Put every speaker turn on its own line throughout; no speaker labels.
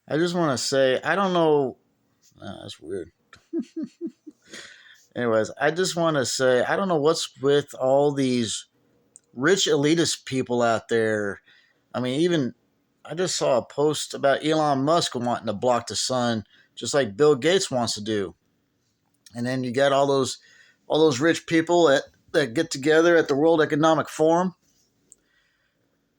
I just want to say, I don't know. That's weird. Anyways, I just want to say, I don't know what's with all these rich elitist people out there. I mean, even I just saw a post about Elon Musk wanting to block the sun, just like Bill Gates wants to do. And then you got all those rich people that get together at the World Economic Forum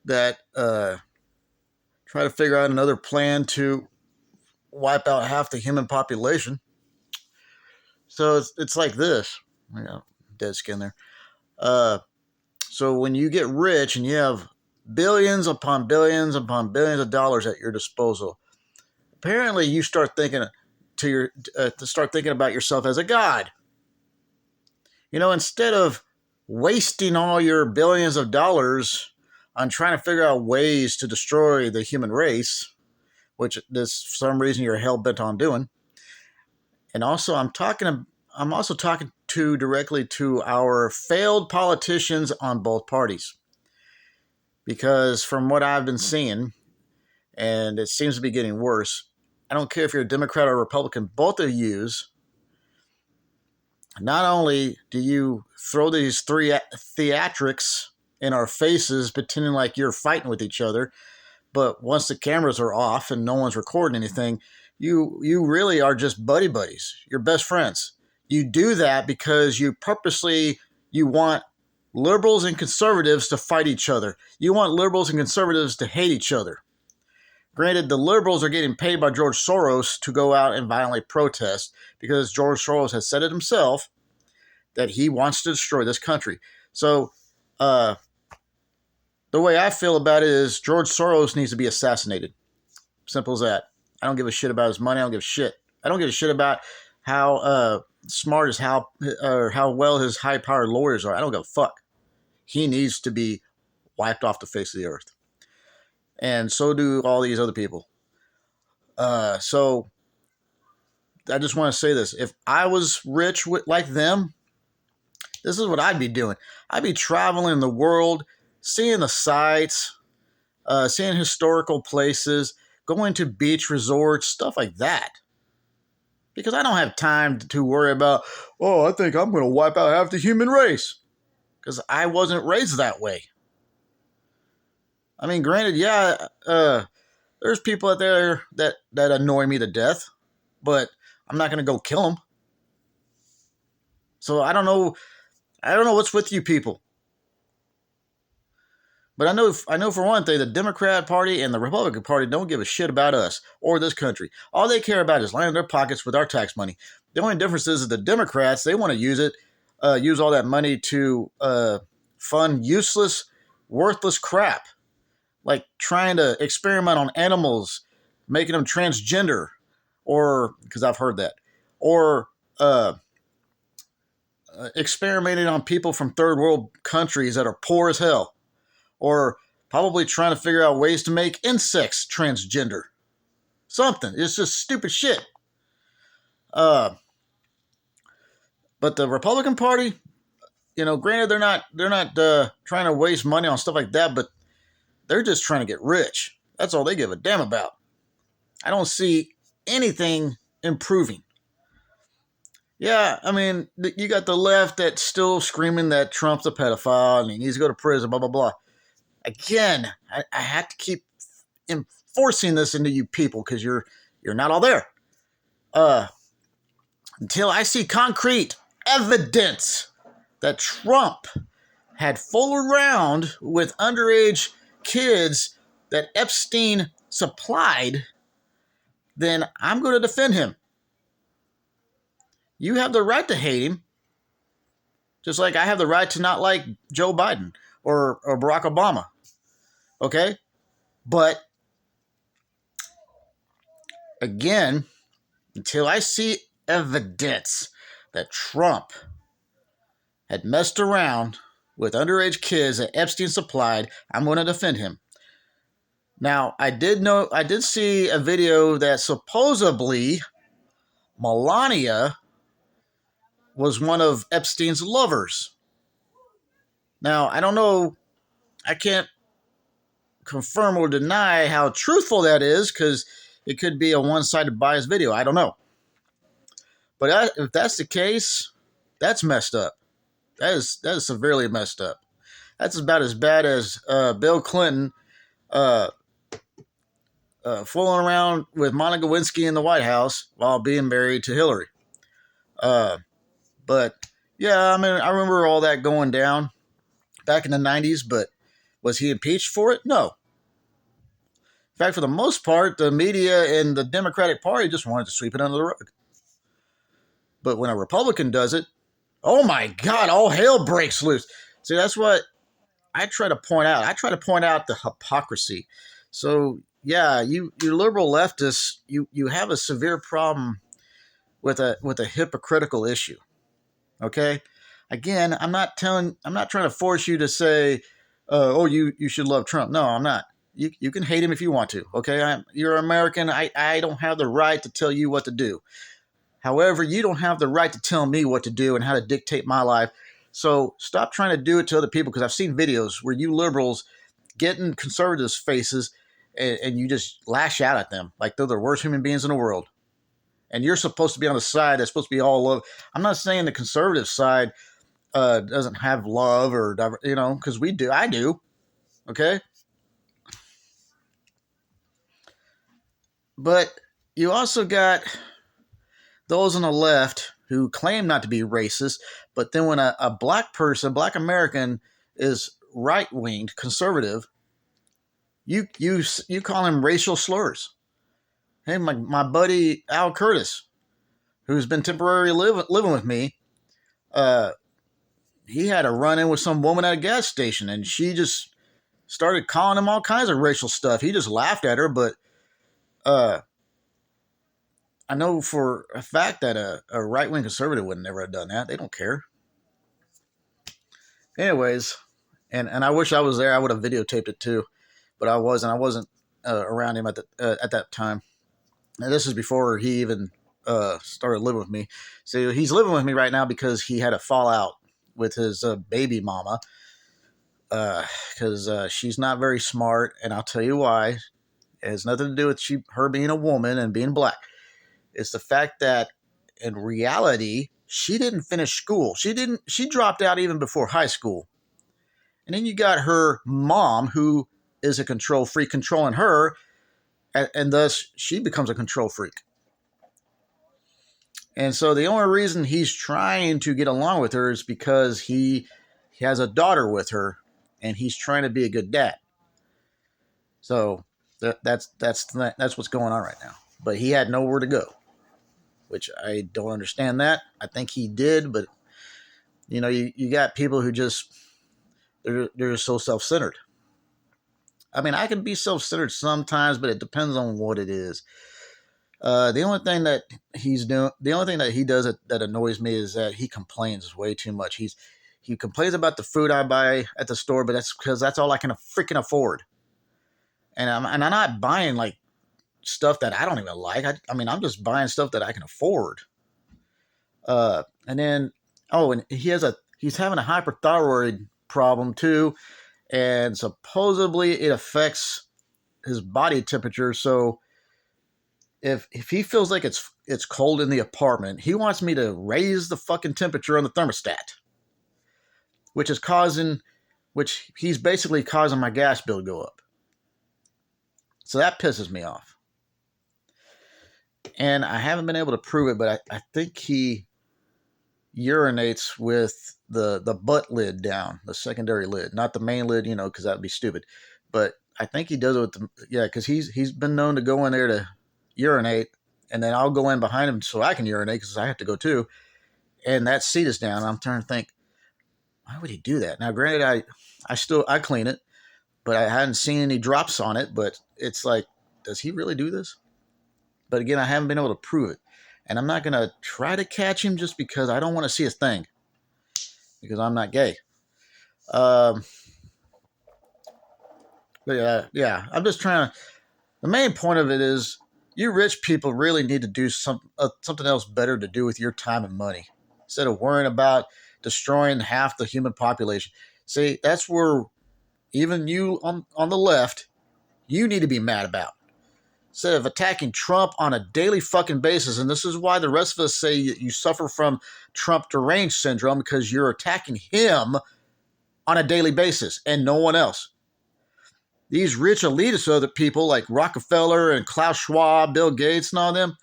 that try to figure out another plan to wipe out half the human population. So it's like this. Yeah, dead skin there. Uh, so when you get rich and you have billions upon billions of dollars at your disposal, apparently you start thinking to start thinking about yourself as a god. Instead of wasting all your billions of dollars on trying to figure out ways to destroy the human race, which this for some reason you're hell bent on doing. And also, I'm also talking to directly to our failed politicians on both parties, because from what I've been seeing, and it seems to be getting worse. I don't care if you're a Democrat or Republican, both of yous. Not only do you throw these three theatrics in our faces, pretending like you're fighting with each other, but once the cameras are off and no one's recording anything, you really are just buddy buddies. You're best friends. You do that because you want liberals and conservatives to fight each other. You want liberals and conservatives to hate each other. Granted, the liberals are getting paid by George Soros to go out and violently protest because George Soros has said it himself that he wants to destroy this country. So, the way I feel about it is George Soros needs to be assassinated. Simple as that. I don't give a shit about his money. I don't give a shit. I don't give a shit about how smart as how well his high-powered lawyers are. I don't give a fuck. He needs to be wiped off the face of the earth, and so do all these other people. So I just want to say this: if I was rich like them, this is what I'd be doing. I'd be traveling the world, seeing the sights, seeing historical places, going to beach resorts, stuff like that. Because I don't have time to worry about, I think I'm going to wipe out half the human race. Because I wasn't raised that way. I mean, granted, yeah, there's people out there that annoy me to death, but I'm not going to go kill them. So I don't know what's with you people. But I know for one thing, the Democrat Party and the Republican Party don't give a shit about us or this country. All they care about is lining their pockets with our tax money. The only difference is that the Democrats, they want to use all that money to fund useless, worthless crap, like trying to experiment on animals, making them transgender, or because I've heard that, or experimenting on people from third world countries that are poor as hell. Or probably trying to figure out ways to make insects transgender. Something. It's just stupid shit. But the Republican Party, granted they're not trying to waste money on stuff like that, but they're just trying to get rich. That's all they give a damn about. I don't see anything improving. Yeah, I mean, you got the left that's still screaming that Trump's a pedophile and he needs to go to prison, blah, blah, blah. Again, I have to keep enforcing this into you people because you're not all there. Until I see concrete evidence that Trump had fooled around with underage kids that Epstein supplied, then I'm going to defend him. You have the right to hate him, just like I have the right to not like Joe Biden or Barack Obama. Okay? But again, until I see evidence that Trump had messed around with underage kids that Epstein supplied, I'm going to defend him. Now, I did see a video that supposedly Melania was one of Epstein's lovers. Now, I don't know, I can't confirm or deny how truthful that is, because It could be a one-sided bias video. I don't know. But if that's the case, that's messed up. That is severely messed up. That's about as bad as Bill Clinton uh, fooling around with Monica Lewinsky in the White House while being married to Hillary. But yeah, I mean, I remember all that going down back in the 90s, but was he impeached for it? No. In fact, for the most part, the media and the Democratic Party just wanted to sweep it under the rug. But when a Republican does it, oh my God, all hell breaks loose. See, that's what I try to point out. I try to point out the hypocrisy. So yeah, you liberal leftists, you have a severe problem with a hypocritical issue. Okay, again, I'm not trying to force you to say, oh, you should love Trump. No, I'm not. You can hate him if you want to. Okay, you're American. I don't have the right to tell you what to do. However, you don't have the right to tell me what to do and how to dictate my life. So stop trying to do it to other people, because I've seen videos where you liberals get in conservatives' faces and you just lash out at them like they're the worst human beings in the world. And you're supposed to be on the side that's supposed to be all love. I'm not saying the conservative side doesn't have love or, because we do. I do. Okay. But you also got those on the left who claim not to be racist, but then when a black person, black American, is right-winged, conservative, you call him racial slurs. Hey, my buddy Al Curtis, who's been temporarily living with me, he had a run-in with some woman at a gas station, and she just started calling him all kinds of racial stuff. He just laughed at her, but I know for a fact that a right-wing conservative would never have done that. They don't care. Anyways, and I wish I was there. I would have videotaped it too, but I wasn't. I wasn't around him at that time. And this is before he even started living with me. So he's living with me right now because he had a fallout with his baby mama, because she's not very smart, and I'll tell you why. It has nothing to do with her being a woman and being black. It's the fact that in reality, she didn't finish school. She dropped out even before high school. And then you got her mom, who is a control freak, controlling her, and thus she becomes a control freak. And so the only reason he's trying to get along with her is because he has a daughter with her, and he's trying to be a good dad. So that's what's going on right now. But he had nowhere to go, which I don't understand that. I think he did, but you got people who just they're so self-centered. I mean, I can be self-centered sometimes, but it depends on what it is. The only thing that he does that annoys me is that he complains way too much. He complains about the food I buy at the store, but that's because that's all I can freaking afford. And I'm not buying like stuff that I don't even like. I'm just buying stuff that I can afford. And then and he's having a hyperthyroid problem too, and supposedly it affects his body temperature. So if he feels like it's cold in the apartment, he wants me to raise the fucking temperature on the thermostat, which he's basically causing my gas bill to go up. So that pisses me off. And I haven't been able to prove it, but I think he urinates with the butt lid down, the secondary lid, not the main lid, because that would be stupid. But I think he does it with because he's been known to go in there to urinate, and then I'll go in behind him so I can urinate because I have to go too. And that seat is down. I'm trying to think, why would he do that? Now, granted, I clean it, but I hadn't seen any drops on it. But it's like, does he really do this? But again, I haven't been able to prove it. And I'm not going to try to catch him just because I don't want to see his thing. Because I'm not gay. But yeah, I'm just trying to... The main point of it is, you rich people really need to do something else better to do with your time and money. Instead of worrying about destroying half the human population. See, that's where even you on the left, you need to be mad about. instead of attacking Trump on a daily fucking basis. And this is why the rest of us say you suffer from Trump deranged syndrome, because you're attacking him on a daily basis and no one else. These rich elitist other people like Rockefeller and Klaus Schwab, Bill Gates and all them,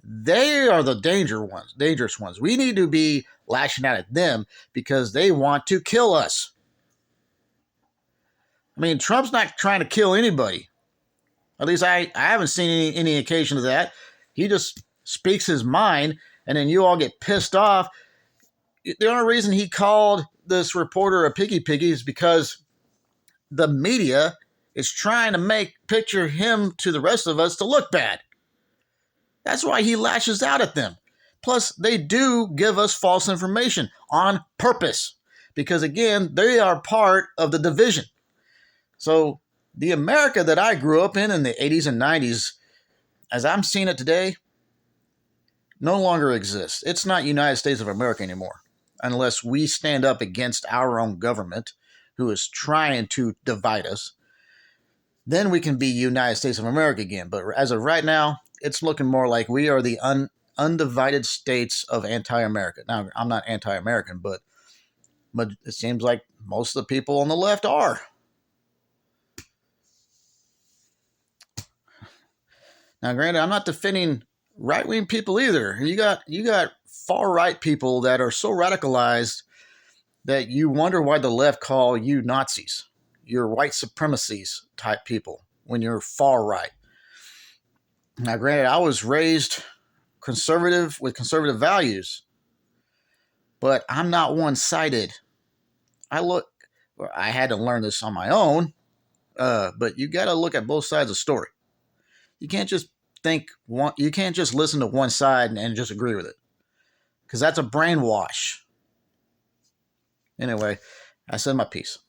they are the dangerous ones. We need to be lashing out at them because they want to kill us. I mean, Trump's not trying to kill anybody. At least I haven't seen any occasion of that. He just speaks his mind, and then you all get pissed off. The only reason he called this reporter a piggy is because the media is trying to picture him to the rest of us to look bad. That's why he lashes out at them. Plus, they do give us false information on purpose because, again, they are part of the division. So the America that I grew up in the 80s and 90s, as I'm seeing it today, no longer exists. It's not United States of America anymore, unless we stand up against our own government who is trying to divide us. Then we can be United States of America again. But as of right now, it's looking more like we are the undivided states of anti-America. Now, I'm not anti-American, but it seems like most of the people on the left are. Now, granted, I'm not defending right-wing people either. You got far-right people that are so radicalized that you wonder why the left call you Nazis. You're white supremacies type people when you're far-right. Now, granted, I was raised conservative with conservative values, but I'm not one-sided. I had to learn this on my own, but you got to look at both sides of the story. You can't just you can't just listen to one side and just agree with it, because that's a brainwash. Anyway, I said my piece.